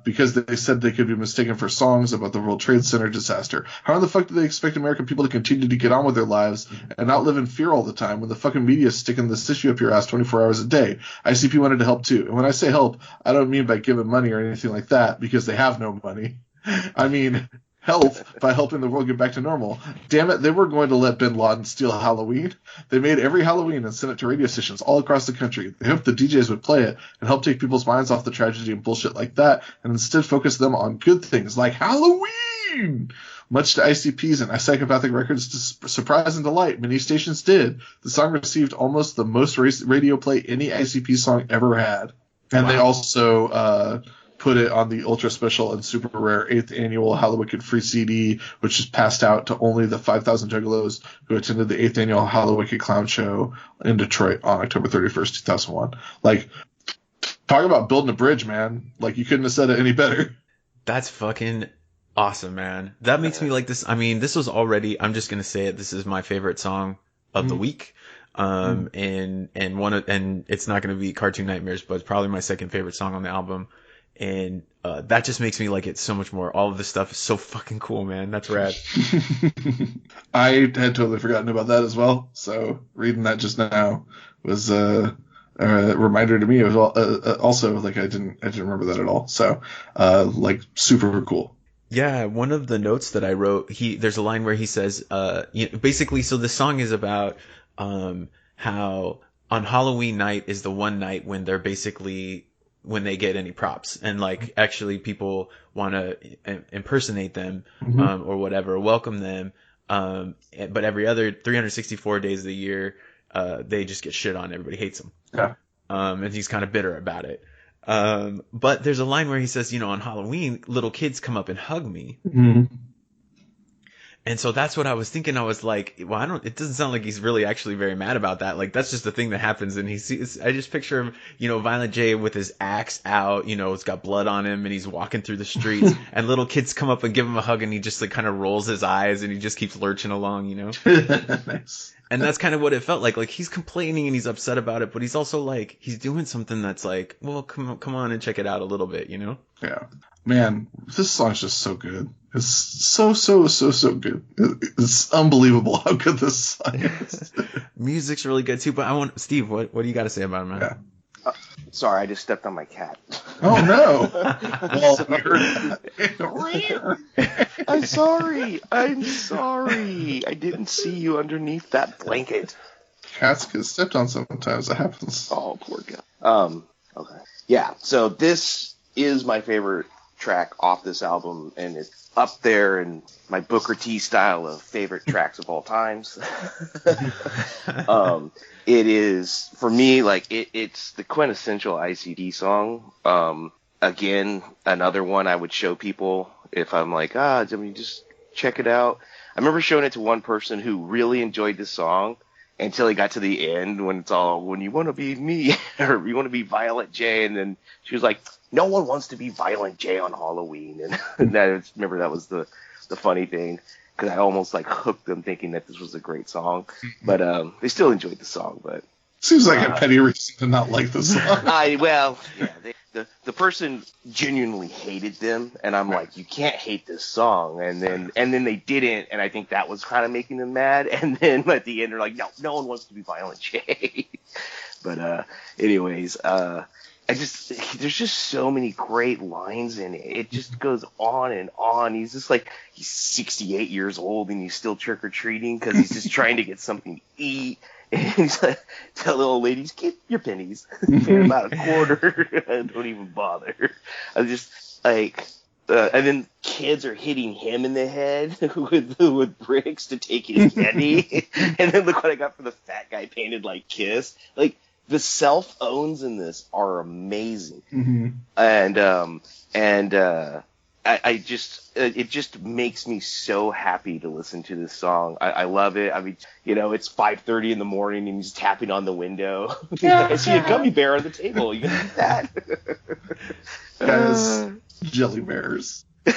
Because they said they could be mistaken for songs about the World Trade Center disaster. How in the fuck do they expect American people to continue to get on with their lives and not live in fear all the time when the fucking media is sticking this issue up your ass 24 hours a day? ICP wanted to help too. And when I say help, I don't mean by giving money or anything like that, because they have no money. I mean help by helping the world get back to normal. Damn it, they were going to let bin Laden steal Halloween. They made every Halloween and sent it to radio stations all across the country. They hoped the DJs would play it and help take people's minds off the tragedy and bullshit like that, and instead focus them on good things like Halloween. Much to ICP's and Psychopathic Records' surprise and delight, many stations did. The song received almost the most radio play any ICP song ever had. And They also put it on the ultra special and super rare 8th annual Hallowicked free CD, which is passed out to only the 5,000 juggalos who attended the 8th annual Hallowicked Clown Show in Detroit on October 31st, 2001. Like, talk about building a bridge, man. Like, you couldn't have said it any better. That's fucking awesome, man. That makes me like this. I mean, this was already, I'm just going to say it, this is my favorite song of the week. and it's not going to be Cartoon Nightmares, but it's probably my second favorite song on the album. And that just makes me like it so much more. All of this stuff is so fucking cool, man. That's rad. I had totally forgotten about that as well. So reading that just now was a reminder to me. It was also like I didn't remember that at all. So like super cool. Yeah, one of the notes that I wrote, there's a line where he says, basically, so the song is about how on Halloween night is the one night when they're basically when they get any props and like actually people want to impersonate them or whatever, welcome them. But every other 364 days of the year, they just get shit on. Everybody hates them. Yeah. And he's kind of bitter about it. But there's a line where he says, on Halloween, little kids come up and hug me. Mm-hmm. And so that's what I was thinking. I was like, well, it doesn't sound like he's really actually very mad about that. Like, that's just the thing that happens. And I just picture him, Violent J with his axe out, it's got blood on him and he's walking through the streets and little kids come up and give him a hug and he just like kind of rolls his eyes and he just keeps lurching along, Nice. And that's kind of what it felt like. Like, he's complaining and he's upset about it, but he's also like, he's doing something that's like, well, come on and check it out a little bit, Yeah. Man, this song's just so good. It's so good. It's unbelievable how good this song is. Music's really good too, but Steve, what do you got to say about it, man? Yeah. Sorry, I just stepped on my cat. Oh no! Well, we heard that. I'm sorry. I didn't see you underneath that blanket. Cats get stepped on sometimes. It happens. Oh, poor guy. Okay. Yeah. So this is my favorite track off this album, and it's up there in my Booker T style of favorite tracks of all times. It is, for me, like, it's the quintessential ICD song. Again, another one I would show people if I'm like, just check it out. I remember showing it to one person who really enjoyed this song until he got to the end when it's all, when you want to be me, or you want to be Violent J, and then she was like, no one wants to be Violent J on Halloween. And I remember that was the funny thing, because I almost like hooked them thinking that this was a great song. But they still enjoyed the song. But seems like a petty reason to not like the song. The person genuinely hated them, and I'm like, you can't hate this song. And then they didn't, and I think that was kind of making them mad. And then at the end, they're like, no one wants to be Violent J. But anyways, there's just so many great lines in it. It just goes on and on. He's just like, he's 68 years old and he's still trick-or-treating because he's just trying to get something to eat. And he's like, tell the old ladies, get your pennies. Pay them out a quarter. Don't even bother. I'm just like, and then kids are hitting him in the head with bricks to take his candy. And then look what I got for the fat guy painted like Kiss. Like, the self-owns in this are amazing. Mm-hmm. And it just makes me so happy to listen to this song. I love it. I mean, it's 5:30 in the morning and he's tapping on the window. I see a gummy bear on the table. You gonna eat that? Guys, jelly bears. Yeah.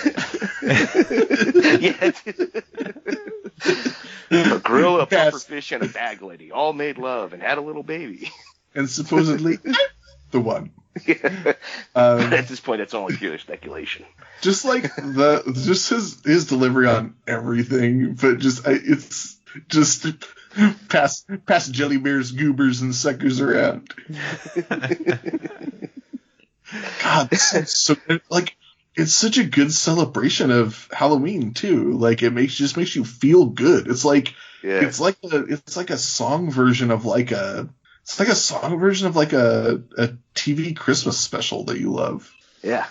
A grill, a puffer fish, and a bag lady all made love and had a little baby. And supposedly the one. At this point, that's only pure speculation. Just like his delivery on everything, but it's just pass jelly bears, goobers, and suckers around. God, so like, it's such a good celebration of Halloween too. Like, it just makes you feel good. It's like it's like a song version of like a TV Christmas special that you love. Yeah.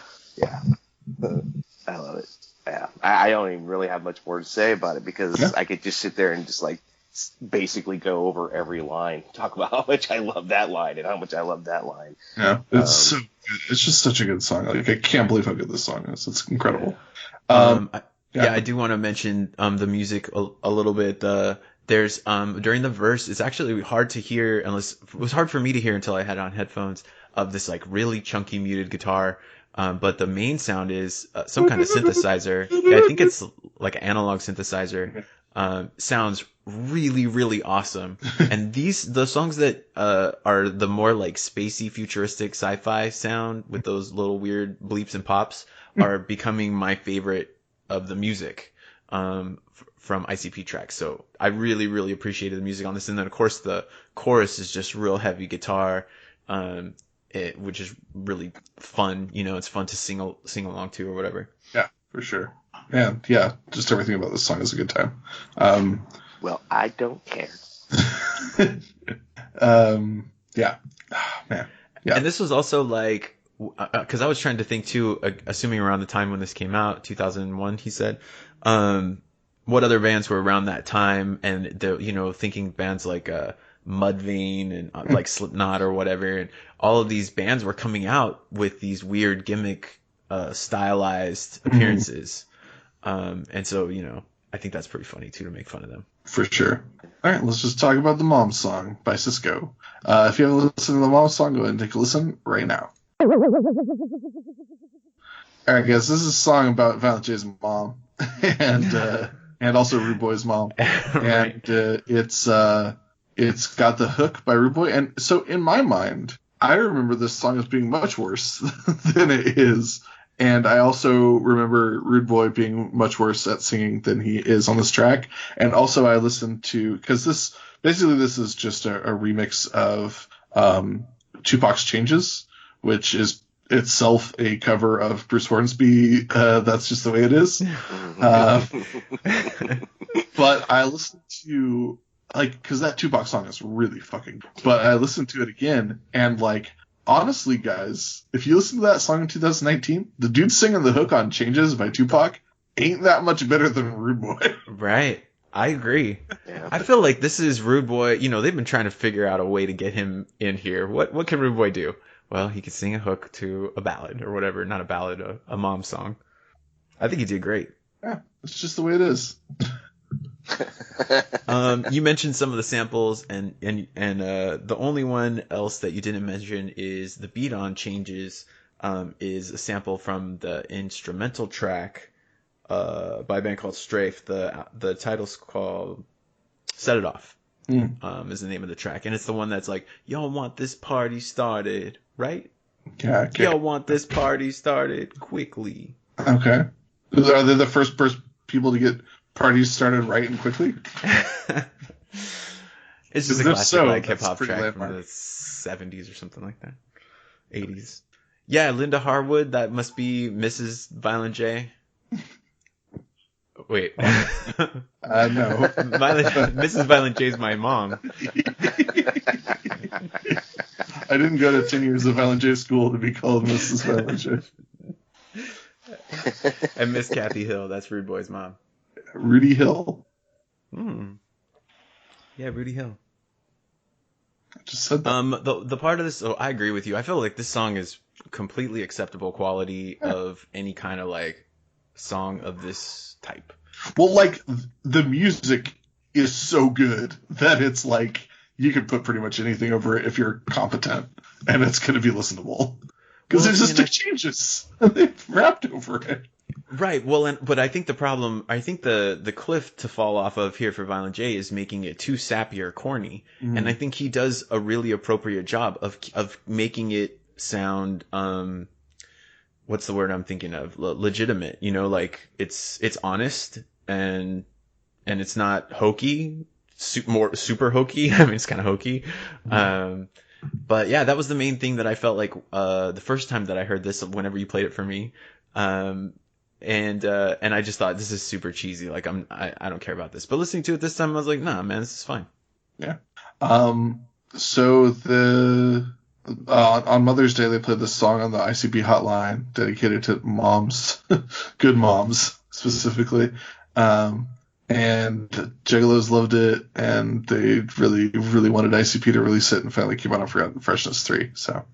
I love it. Yeah, I don't even really have much more to say about it because I could just sit there and just like basically go over every line, talk about how much I love that line and how much I love that line. Yeah, it's so good. It's just such a good song. Like, I can't believe how good this song is. It's incredible. I do want to mention the music a little bit. There's during the verse, it's actually hard to hear it was hard for me to hear until I had on headphones, of this like really chunky muted guitar. But the main sound is some kind of synthesizer. Yeah, I think it's like an analog synthesizer. sounds really, really awesome. And the songs that are the more like spacey, futuristic sci-fi sound with those little weird bleeps and pops are becoming my favorite of the music from ICP tracks. So I really, really appreciated the music on this. And then of course the chorus is just real heavy guitar, which is really fun. You know, it's fun to sing along to or whatever. Yeah, for sure. And yeah, just everything about this song is a good time. Well, I don't care. Yeah. Oh, man. Yeah. And this was also like, because I was trying to think too, assuming around the time when this came out, 2001, he said, what other bands were around that time, and thinking bands like Mudvayne and like Slipknot or whatever, and all of these bands were coming out with these weird gimmick, stylized appearances, and so I think that's pretty funny too to make fun of them. For sure. All right, let's just talk about the Mom Song by Cisco. If you haven't listened to the Mom Song, go ahead and take a listen right now. All right, guys, this is a song about Violent J's mom and also Rude Boy's mom. Right. And it's got the hook by Rude Boy. And so in my mind, I remember this song as being much worse than it is. And I also remember Rude Boy being much worse at singing than he is on this track. And also I listened to, because this is just a remix of Tupac's Changes, which is itself a cover of Bruce Hornsby. That's just the way it is. But I listened to, because that Tupac song is really fucking good. But I listened to it again, and honestly, guys, if you listen to that song in 2019, the dude singing the hook on Changes by Tupac ain't that much better than Rude Boy. Right. I agree. Yeah. I feel like this is Rude Boy. They've been trying to figure out a way to get him in here. What can Rude Boy do? Well, he could sing a hook to a ballad or whatever. Not a ballad, a mom song. I think he did great. Yeah, it's just the way it is. You mentioned some of the samples, and the only one else that you didn't mention is the beat on Changes, is a sample from the instrumental track by a band called Strafe. The title's called Set It Off. Is the name of the track, and it's the one that's like, y'all want this party started, right? Yeah, okay. Y'all want this party started quickly. Okay. Are they the first people to get parties started right and quickly? It's just a classic hip hop track from the 70s or something like that. 80s. Yeah, Linda Harwood, that must be Mrs. Violent J. Wait. No. Mrs. Violent J is my mom. I didn't go to 10 years of Violent J school to be called Mrs. Violent J. And Miss Kathy Hill, that's Rude Boy's mom. Rudy Hill? Yeah, Rudy Hill. I just said that. The part of this, I agree with you. I feel like this song is completely acceptable quality of any kind of song of this type. Well, the music is so good that it's you could put pretty much anything over it if you're competent, and it's going to be listenable. Because there's just Changes. They've rapped over it. Right. Well, but I think the cliff to fall off of here for Violent J is making it too sappy or corny. And I think he does a really appropriate job of making it sound, what's the word I'm thinking of? Legitimate. It's honest and it's not hokey, super hokey. I mean, it's kind of hokey. But yeah, that was the main thing that I felt like the first time that I heard this, whenever you played it for me. And I just thought, this is super cheesy. I don't care about this. But listening to it this time, I was like, nah, man, this is fine. Yeah. So on Mother's Day, they played this song on the ICB hotline dedicated to moms, good moms specifically. And Juggalos loved it, and they really, really wanted ICP to release it, and finally came out on Forgotten Freshness 3. So,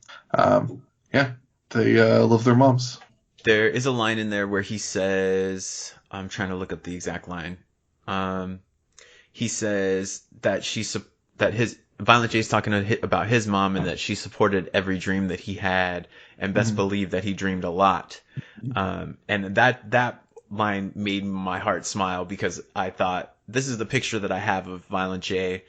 yeah, they love their moms. There is a line in there where he says, I'm trying to look up the exact line. He says that Violent J's talking about his mom, and that she supported every dream that he had, and best believe that he dreamed a lot. And that line made my heart smile, because I thought this is the picture that I have of Violent J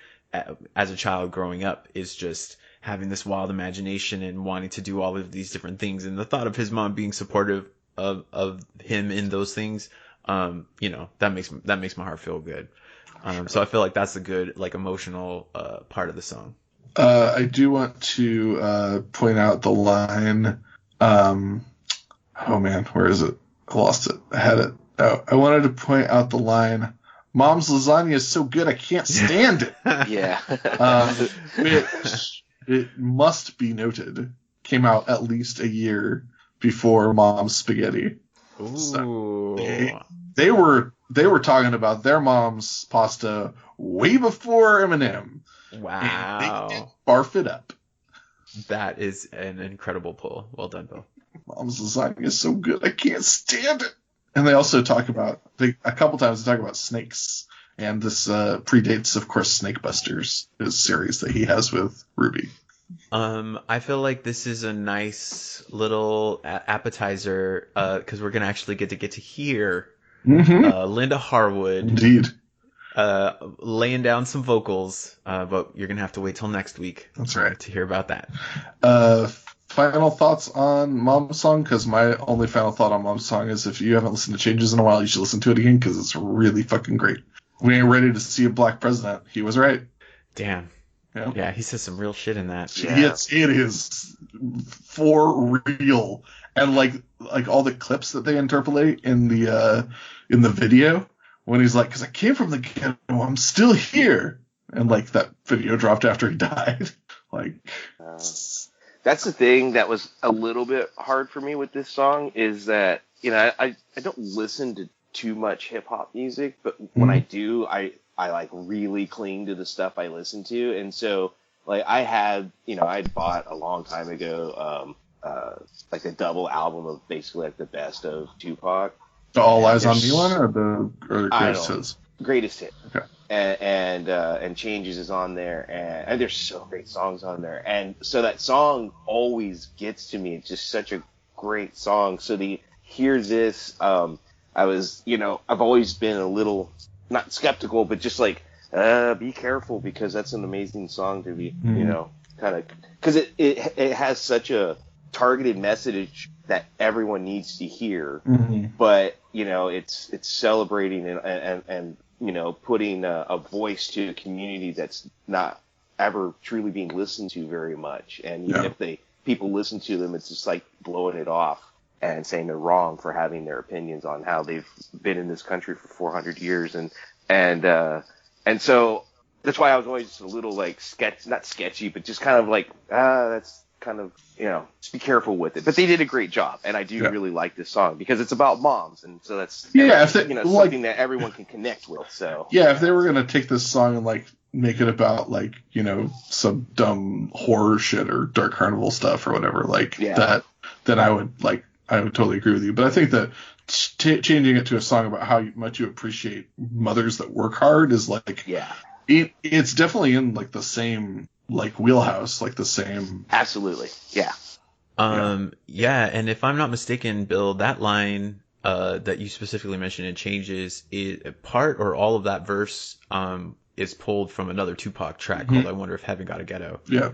as a child growing up, is just having this wild imagination and wanting to do all of these different things. And the thought of his mom being supportive of him in those things, that makes my heart feel good. So I feel like that's a good, like, emotional part of the song. I do want to point out the line. Oh man, where is it? I lost it. I had it. Oh, I wanted to point out the line, "Mom's lasagna is so good I can't stand it." Yeah. It must be noted, came out at least a year before Mom's Spaghetti. Ooh. So they were talking about their mom's pasta way before Eminem. Wow. And they did barf it up. That is an incredible pull. Well done, Bill. Mom's lasagna is so good I can't stand it. And they also talk about, a couple times they talk about snakes. And this predates, of course, Snake Busters, his series that he has with Ruby. I feel like this is a nice little appetizer, because we're gonna actually get to hear Linda Harwood, indeed, laying down some vocals. But you're gonna have to wait till next week. That's right, to hear about that. Final thoughts on Mom's Song? Because my only final thought on Mom's Song is, if you haven't listened to Changes in a while, you should listen to it again, because it's really fucking great. We ain't ready to see a black president. He was right. Damn. Yeah, he says some real shit in that. Yeah. It is for real. And like all the clips that they interpolate in the video, when he's like, "'Cause I came from the ghetto, I'm still here," and like that video dropped after he died. Like, that's the thing that was a little bit hard for me with this song, is that, I don't listen to too much hip hop music, but when I do, I like really cling to the stuff I listen to. And so, like, I had, I'd bought a long time ago, like a double album of basically like the best of Tupac. The All Eyes on Me one, or the Greatest Hits? Greatest Hit. Okay. And Changes is on there, and there's so great songs on there. And so that song always gets to me. It's just such a great song. So to hear this, I was, I've always been a little, not skeptical, but just like, be careful, because that's an amazing song to be, kind of, because it has such a targeted message that everyone needs to hear, but, it's celebrating and putting a voice to a community that's not ever truly being listened to very much. And even if people listen to them, it's just like blowing it off and saying they're wrong for having their opinions on how they've been in this country for 400 years. And so that's why I was always just a little like not sketchy, but just kind of like, that's kind of, just be careful with it. But they did a great job. And I do really like this song, because it's about moms. And so that's, something that everyone can connect with. So yeah, if they were going to take this song and like make it about like, some dumb horror shit or Dark Carnival stuff or whatever, like that, then I would totally agree with you. But I think that changing it to a song about how much you appreciate mothers that work hard is like, it's definitely in like the same like wheelhouse, like the same. Absolutely. Yeah. And if I'm not mistaken, Bill, that line that you specifically mentioned in Changes, part or all of that verse is pulled from another Tupac track called I Wonder If Heaven Got a Ghetto. Yeah.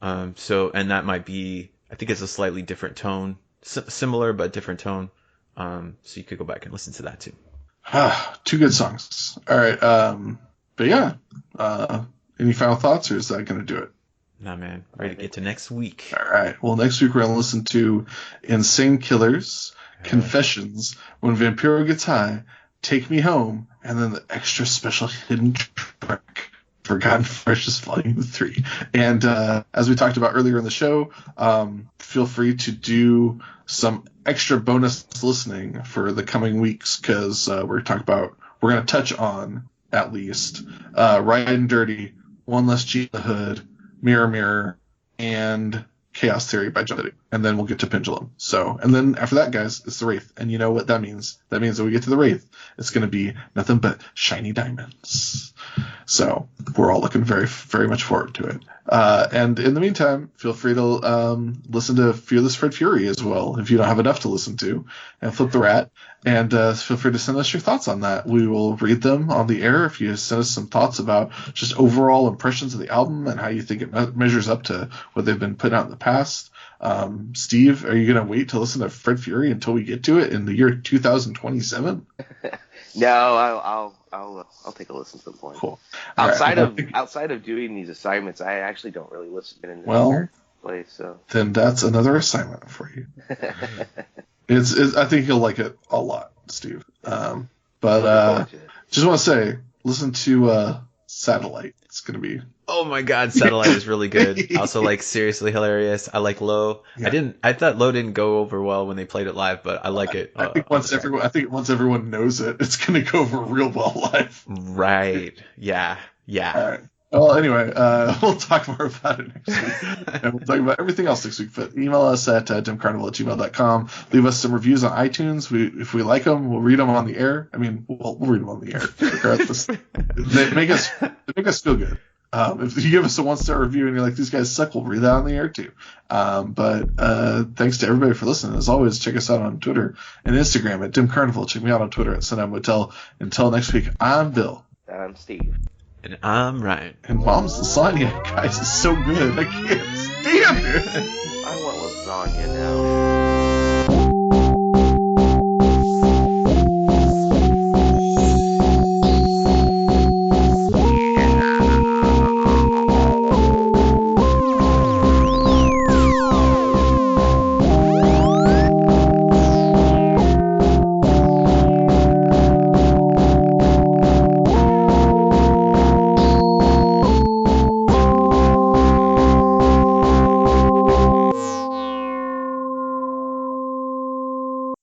And that might be, I think it's a slightly different tone, similar but different tone. So you could go back and listen to that too. Two good songs. All right. But yeah, any final thoughts, or is that going to do it? Nah, man. Ready to get to next week. All right. Well, next week we're going to listen to Insane Killers, Confessions, When Vampiro Gets High, Take Me Home, and then the extra special hidden track, Forgotten Freshness Volume 3. And as we talked about earlier in the show, feel free to do some extra bonus listening for the coming weeks, because we're going to touch on, at least, Riding Dirty, One Less G in the Hood, Mirror Mirror, and Chaos Theory by John City, and then we'll get to Pendulum. So, and then after that, guys, it's the Wraith, and you know what that means? That means that we get to the Wraith, it's going to be nothing but shiny diamonds. So we're all looking very, very much forward to it. And in the meantime, feel free to listen to Fearless Fred Fury as well if you don't have enough to listen to, and Flip the Rat. And feel free to send us your thoughts on that. We will read them on the air if you send us some thoughts about just overall impressions of the album and how you think it measures up to what they've been putting out in the past. Steve, are you going to wait to listen to Fred Fury until we get to it in the year 2027? No, I'll take a listen at some point. Cool. Outside of doing these assignments, I actually don't really listen in the place. So then that's another assignment for you. It's I think you'll like it a lot, Steve. But just want to say, listen to Satellite. It's gonna be. Oh my God, Satellite is really good. Also, like, seriously hilarious. I like Low. Yeah. I thought Low didn't go over well when they played it live, but I like it. I think once everyone knows it, it's gonna go over real well live. Right. Yeah. All right. Well, anyway, we'll talk more about it next week. And we'll talk about everything else next week. But email us at dimcarnival@gmail.com. Leave us some reviews on iTunes. If we like them, we'll read them on the air. I mean, we'll read them on the air, regardless. They make us feel good. If you give us a 1-star review and you're like, these guys suck, we'll read that on the air too. But thanks to everybody for listening. As always, check us out on Twitter and Instagram at Dim Carnival. Check me out on Twitter at Sundown Motel. Until next week, I'm Bill. I'm Steve. And I'm Ryan. And Mom's lasagna, guys, is so good. I can't stand it. I want lasagna now.